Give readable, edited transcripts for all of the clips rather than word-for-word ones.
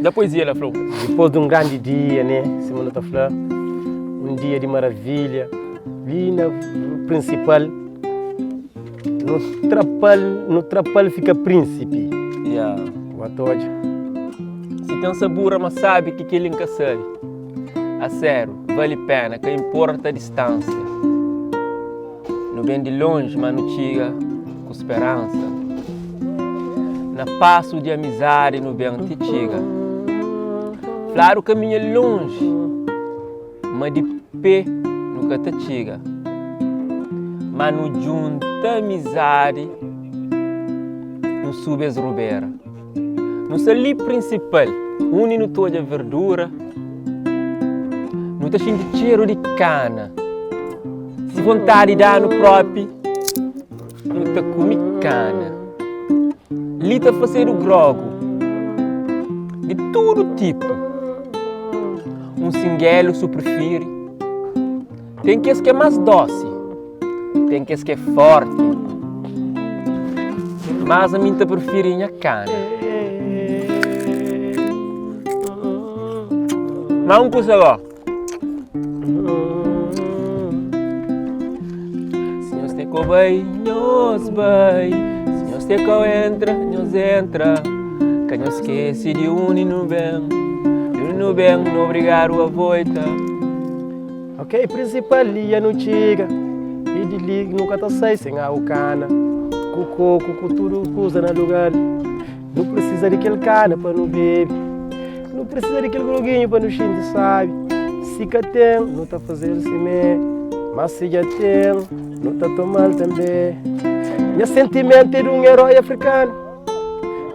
Da poesia, ela falou. Depois de um grande dia, né? Semana da Flor, um dia de maravilha. Vi na principal, no trapalho fica príncipe. Yeah. Boa tarde. Se tem um sabor, mas sabe que ele nunca sabe. A sério, vale a pena, que importa a distância. Não vem de longe, mas não chega com esperança. Na passo de amizade, não vem te chega. Claro, o caminho é longe, mas de pé nunca te chega. Mas não junta amizade, não sube as rubeira. No sali principal, une no toda a verdura, não está cheio de cheiro de cana. Se vontade de dar no próprio, não está come cana. Ali está fazer o grogo, de todo tipo. Um singuelo se prefere. Tem que é mais doce, tem que é forte. Mas a mim te prefere a cana. Mas um coisa agora. Se nós te bem, nós bem. Se nós te entra, nós entra. Que não esquece de e não vem. Não vem, não obrigado a volta. Ok, principal dia não chega. E de liga nunca tá sai sem a cana. Com tudo coisa no lugar. Não precisa daquele cana para não beber. Não precisa daquele groguinho para não xindir, sabe? Se que tem, não está fazendo semer. Mas se já tem, não está tomando também. Meu sentimento é de um herói africano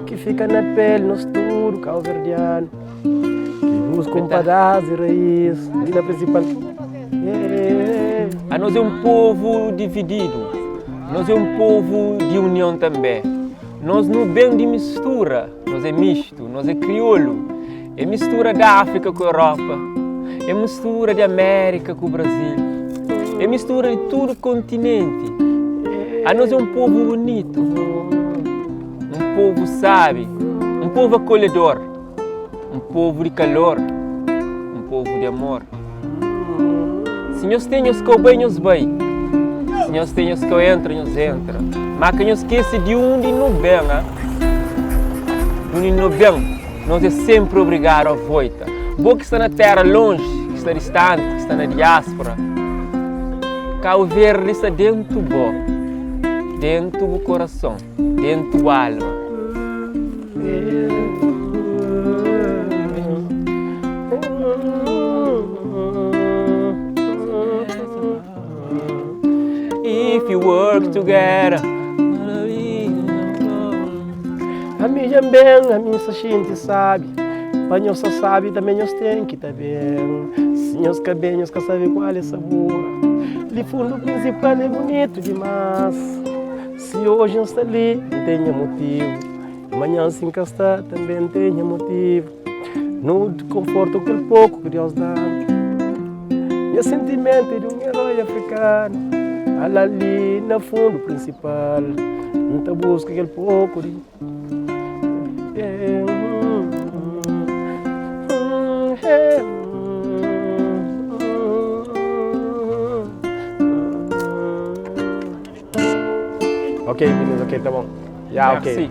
que fica na pele, no estudo calverdiano. Que busca um pedaço de raiz, vida principal. Nós é um povo dividido. Nós é um povo de união também. Nós não vem de mistura, nós é misto, nós é crioulo. É mistura da África com a Europa, é mistura de América com o Brasil, é mistura de todo o continente. Nós é um povo bonito, um povo sábio, um povo acolhedor, um povo de calor, um povo de amor. Se nós temos que bem, nós bem. Se nós temos que entrar, nós entra. Mas que nós esquece de onde não vem, onde não vem. Nós é sempre obrigado a volta. Boa que está na terra longe, que está distante, que está na diáspora. Cabo Verde está dentro do bo, dentro do coração, dentro do alma. If you work together. A mim também, a mim só gente sabe. Mas nós só sabe também nós tem que estar bem. Se nós quer nós quer saber qual é o sabor. De fundo principal é bonito demais. Se hoje nós está ali, não tem motivo. Amanhã se encastar também tem motivo. No conforto aquele pouco que Deus dá. Meu sentimento é de um herói africano. Ali no fundo principal. Não te busca aquele pouco de... Ok, meninos, ok, tá bom. Já, ok.